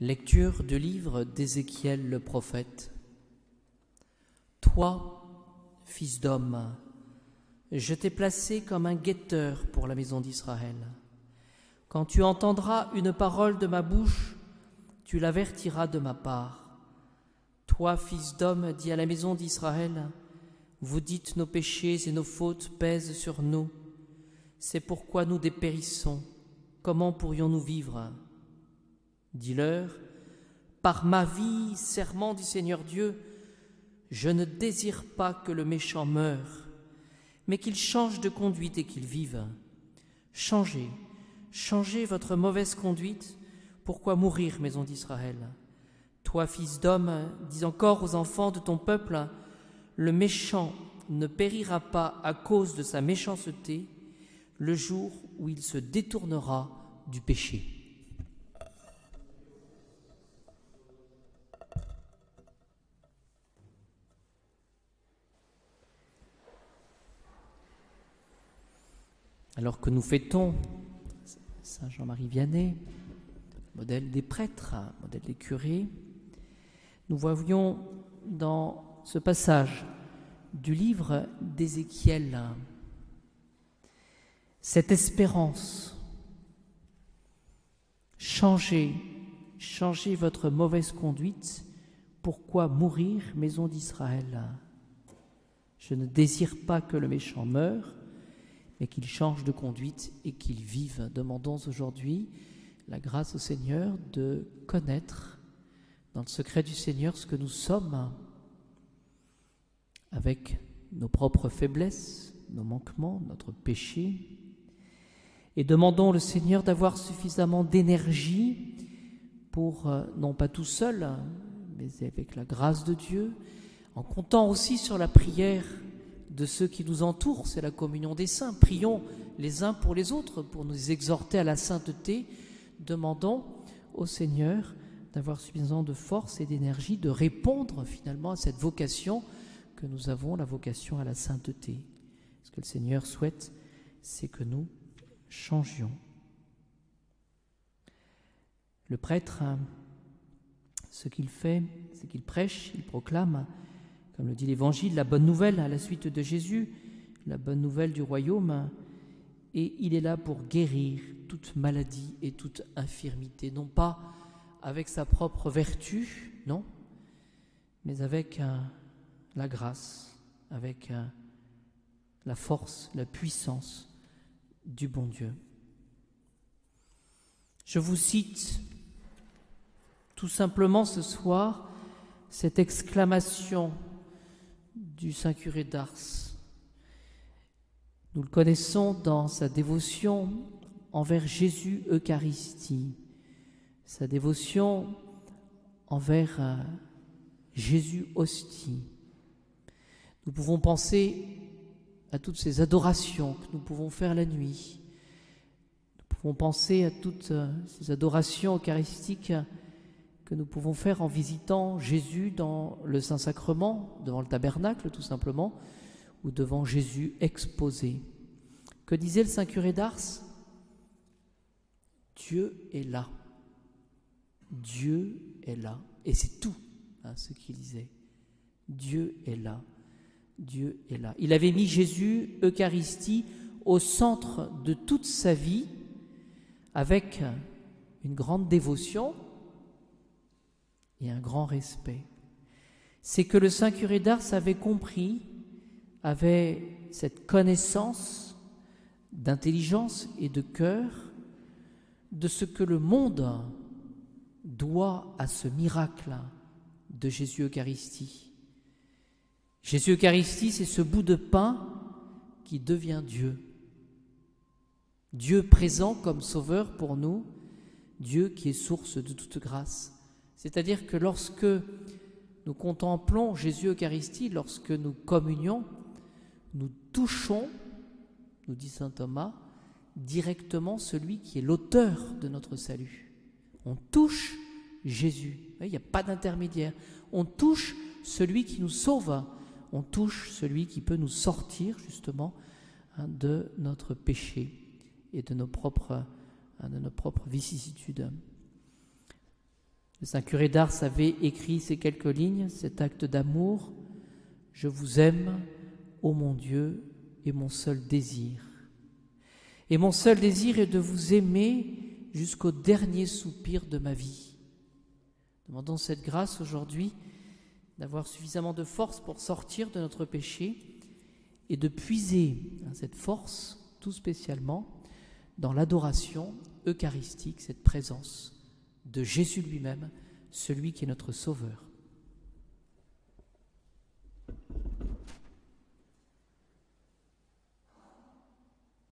Lecture du livre d'Ézéchiel le prophète. Toi, fils d'homme, je t'ai placé comme un guetteur pour la maison d'Israël. Quand tu entendras une parole de ma bouche, tu l'avertiras de ma part. Toi, fils d'homme, dis à la maison d'Israël, vous dites nos péchés et nos fautes pèsent sur nous. C'est pourquoi nous dépérissons. Comment pourrions-nous vivre ? Dis-leur, par ma vie, serment du Seigneur Dieu, je ne désire pas que le méchant meure, mais qu'il change de conduite et qu'il vive. Changez votre mauvaise conduite, pourquoi mourir, maison d'Israël ? Toi, fils d'homme, dis encore aux enfants de ton peuple, le méchant ne périra pas à cause de sa méchanceté, le jour où il se détournera du péché. Alors que nous fêtons Saint Jean-Marie Vianney, modèle des prêtres, modèle des curés, nous voyons dans ce passage du livre d'Ézéchiel cette espérance. Changez votre mauvaise conduite, pourquoi mourir, maison d'Israël ? Je ne désire pas que le méchant meure, mais qu'il change de conduite et qu'il vive. Demandons aujourd'hui la grâce au Seigneur de connaître dans le secret du Seigneur ce que nous sommes, avec nos propres faiblesses, nos manquements, notre péché, et demandons au Seigneur d'avoir suffisamment d'énergie pour, non pas tout seul, mais avec la grâce de Dieu, en comptant aussi sur la prière de ceux qui nous entourent, c'est la communion des saints. Prions les uns pour les autres pour nous exhorter à la sainteté. Demandons au Seigneur d'avoir suffisamment de force et d'énergie de répondre finalement à cette vocation que nous avons, la vocation à la sainteté. Ce que le Seigneur souhaite, c'est que nous changions. Le prêtre, ce qu'il fait, c'est qu'il prêche, il proclame, comme le dit l'Évangile, la bonne nouvelle à la suite de Jésus, la bonne nouvelle du royaume, et il est là pour guérir toute maladie et toute infirmité, non pas avec sa propre vertu, non, mais avec la grâce, avec la force, la puissance du bon Dieu. Je vous cite tout simplement ce soir cette exclamation du Saint curé d'Ars. Nous le connaissons dans sa dévotion envers Jésus Eucharistie, sa dévotion envers Jésus Hostie. Nous pouvons penser à toutes ces adorations que nous pouvons faire la nuit. Nous pouvons penser à toutes ces adorations eucharistiques que nous pouvons faire en visitant Jésus dans le Saint-Sacrement, devant le tabernacle tout simplement, ou devant Jésus exposé. Que disait le Saint curé d'Ars ? Dieu est là. Dieu est là. Et c'est tout ce qu'il disait. Dieu est là. Dieu est là. Il avait mis Jésus, Eucharistie, au centre de toute sa vie, avec une grande dévotion et un grand respect. C'est que le Saint curé d'Ars avait compris, avait cette connaissance d'intelligence et de cœur de ce que le monde doit à ce miracle de Jésus Eucharistie. Jésus Eucharistie, c'est ce bout de pain qui devient Dieu. Dieu présent comme sauveur pour nous, Dieu qui est source de toute grâce. C'est-à-dire que lorsque nous contemplons Jésus Eucharistie, lorsque nous communions, nous touchons, nous dit saint Thomas, directement celui qui est l'auteur de notre salut. On touche Jésus, il n'y a pas d'intermédiaire. On touche celui qui nous sauve, on touche celui qui peut nous sortir justement de notre péché et de nos propres vicissitudes. Le saint curé d'Ars avait écrit ces quelques lignes, cet acte d'amour. « Je vous aime, ô mon Dieu, et mon seul désir. Et mon seul désir est de vous aimer jusqu'au dernier soupir de ma vie. » Demandons cette grâce aujourd'hui d'avoir suffisamment de force pour sortir de notre péché et de puiser cette force, tout spécialement, dans l'adoration eucharistique, cette présence de Jésus lui-même, celui qui est notre Sauveur.